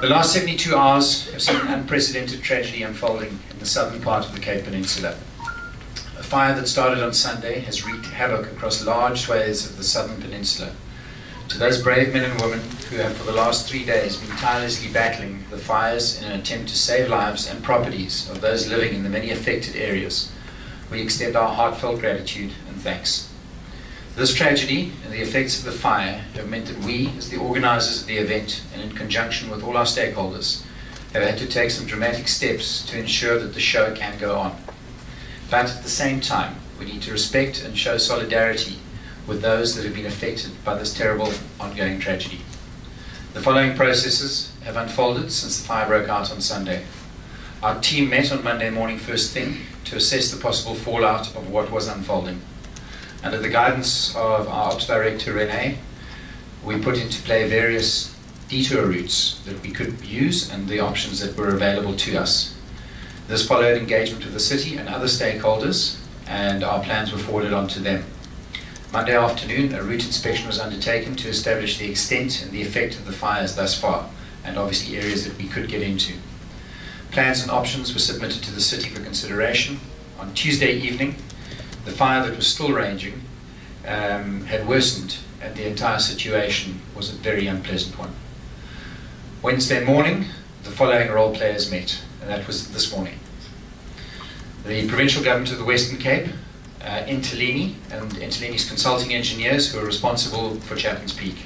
The last 72 hours have seen unprecedented tragedy unfolding in the southern part of the Cape Peninsula. A fire that started on Sunday has wreaked havoc across large swathes of the southern peninsula. To those brave men and women who have for the last 3 days been tirelessly battling the fires in an attempt to save lives and properties of those living in the many affected areas, we extend our heartfelt gratitude and thanks. This tragedy and the effects of the fire have meant that we, as the organisers of the event, and in conjunction with all our stakeholders, have had to take some dramatic steps to ensure that the show can go on. But at the same time, we need to respect and show solidarity with those that have been affected by this terrible ongoing tragedy. The following processes have unfolded since the fire broke out on Sunday. Our team met on Monday morning first thing to assess the possible fallout of what was unfolding. Under the guidance of our Ops Director, Renee, we put into play various detour routes that we could use and the options that were available to us. This followed engagement with the city and other stakeholders, and our plans were forwarded on to them. Monday afternoon, a route inspection was undertaken to establish the extent and the effect of the fires thus far, and obviously areas that we could get into. Plans and options were submitted to the city for consideration. On Tuesday evening, the fire that was still raging had worsened, and the entire situation was a very unpleasant one. Wednesday morning, the following role players met, and that was this morning. The Provincial Government of the Western Cape, Intelini, and Intelini's consulting engineers who are responsible for Chapman's Peak.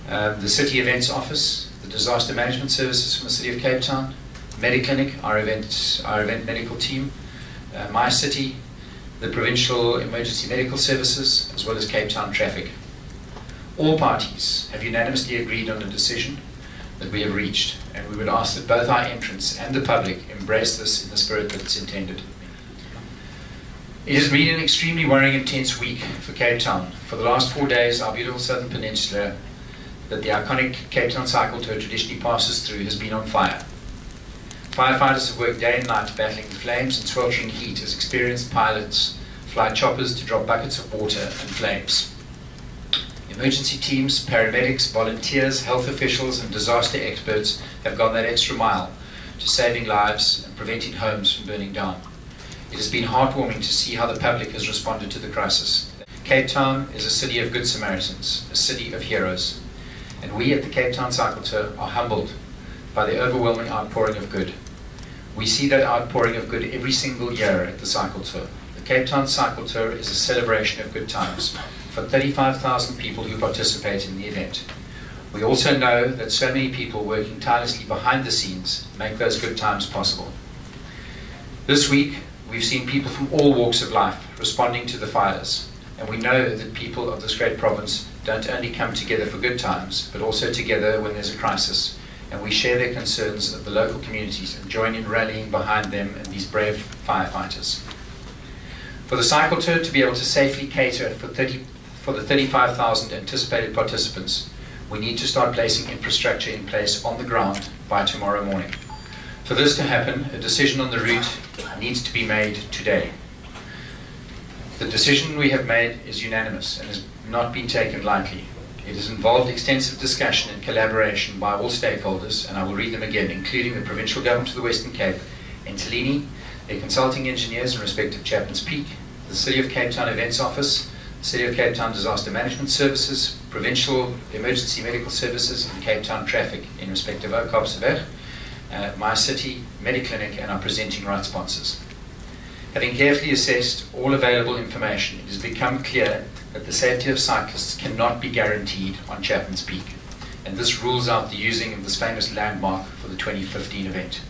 The City Events Office, the Disaster Management Services from the City of Cape Town, Mediclinic, our event medical team, My City, the Provincial Emergency Medical Services, as well as Cape Town Traffic. All parties have unanimously agreed on a decision that we have reached, and we would ask that both our entrants and the public embrace this in the spirit that it's intended. It has been an extremely worrying and tense week for Cape Town. For the last 4 days, our beautiful southern peninsula that the iconic Cape Town cycle tour traditionally passes through has been on fire. Firefighters have worked day and night battling the flames and sweltering heat as experienced pilots fly choppers to drop buckets of water and flames. Emergency teams, paramedics, volunteers, health officials and disaster experts have gone that extra mile to saving lives and preventing homes from burning down. It has been heartwarming to see how the public has responded to the crisis. Cape Town is a city of good Samaritans, a city of heroes, and we at the Cape Town Cycle Tour are humbled by the overwhelming outpouring of good. We see that outpouring of good every single year at the Cycle Tour. The Cape Town Cycle Tour is a celebration of good times for 35,000 people who participate in the event. We also know that so many people working tirelessly behind the scenes make those good times possible. This week, we've seen people from all walks of life responding to the fires, and we know that people of this great province don't only come together for good times, but also together when there's a crisis. And we share their concerns of the local communities and join in rallying behind them and these brave firefighters. For the cycle tour to be able to safely cater for the 35,000 anticipated participants, we need to start placing infrastructure in place on the ground by tomorrow morning. For this to happen, a decision on the route needs to be made today. The decision we have made is unanimous and has not been taken lightly. It has involved extensive discussion and collaboration by all stakeholders, and I will read them again, including the Provincial Government of the Western Cape, Intelini, their consulting engineers in respect of Chapman's Peak, the City of Cape Town Events Office, the City of Cape Town Disaster Management Services, Provincial Emergency Medical Services, and Cape Town Traffic in respect of Oudtshoorn, My City, Mediclinic, and our presenting rights sponsors. Having carefully assessed all available information, it has become clear that the safety of cyclists cannot be guaranteed on Chapman's Peak, and this rules out the using of this famous landmark for the 2015 event.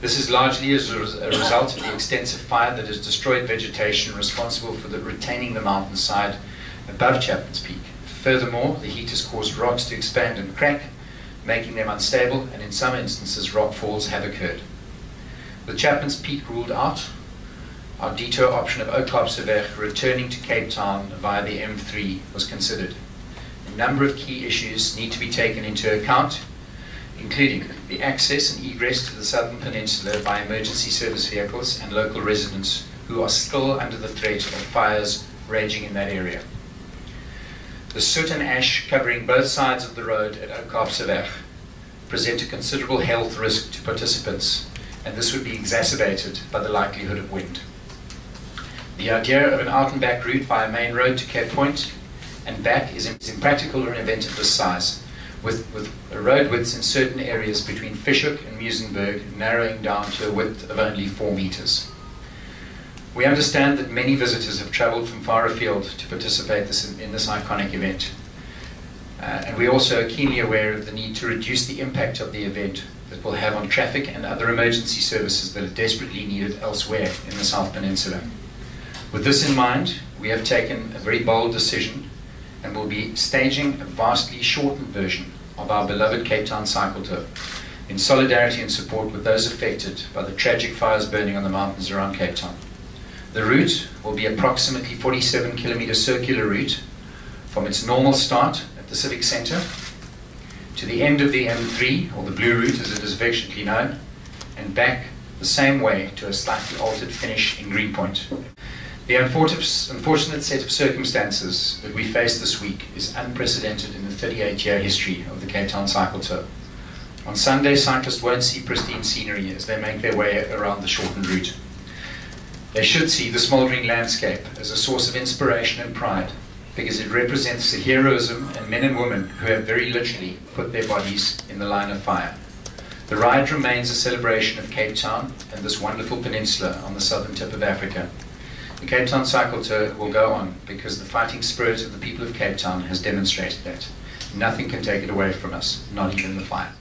This is largely as a result of the extensive fire that has destroyed vegetation responsible for retaining the mountainside above Chapman's Peak. Furthermore, the heat has caused rocks to expand and crack, making them unstable, and in some instances rock falls have occurred. With Chapman's Peak ruled out, our detour option of Oudtshoorn returning to Cape Town via the M3 was considered. A number of key issues need to be taken into account, including the access and egress to the southern peninsula by emergency service vehicles and local residents who are still under the threat of fires raging in that area. The soot and ash covering both sides of the road at Oudtshoorn present a considerable health risk to participants, and this would be exacerbated by the likelihood of wind. The idea of an out and back route via main road to Cape Point and back is impractical for an event of this size, with road widths in certain areas between Fischhoek and Muizenberg narrowing down to a width of only 4 meters. We understand that many visitors have travelled from far afield to participate in this iconic event. And we also are keenly aware of the need to reduce the impact of the event that will have on traffic and other emergency services that are desperately needed elsewhere in the South Peninsula. With this in mind, we have taken a very bold decision and will be staging a vastly shortened version of our beloved Cape Town cycle tour in solidarity and support with those affected by the tragic fires burning on the mountains around Cape Town. The route will be approximately 47-kilometer circular route from its normal start at the Civic Centre to the end of the M3, or the Blue Route as it is affectionately known, and back the same way to a slightly altered finish in Greenpoint. The unfortunate set of circumstances that we face this week is unprecedented in the 38-year history of the Cape Town Cycle Tour. On Sunday, cyclists won't see pristine scenery as they make their way around the shortened route. They should see the smouldering landscape as a source of inspiration and pride, because it represents the heroism and men and women who have very literally put their bodies in the line of fire. The ride remains a celebration of Cape Town and this wonderful peninsula on the southern tip of Africa. The Cape Town Cycle Tour will go on because the fighting spirit of the people of Cape Town has demonstrated that. Nothing can take it away from us, not even the fire.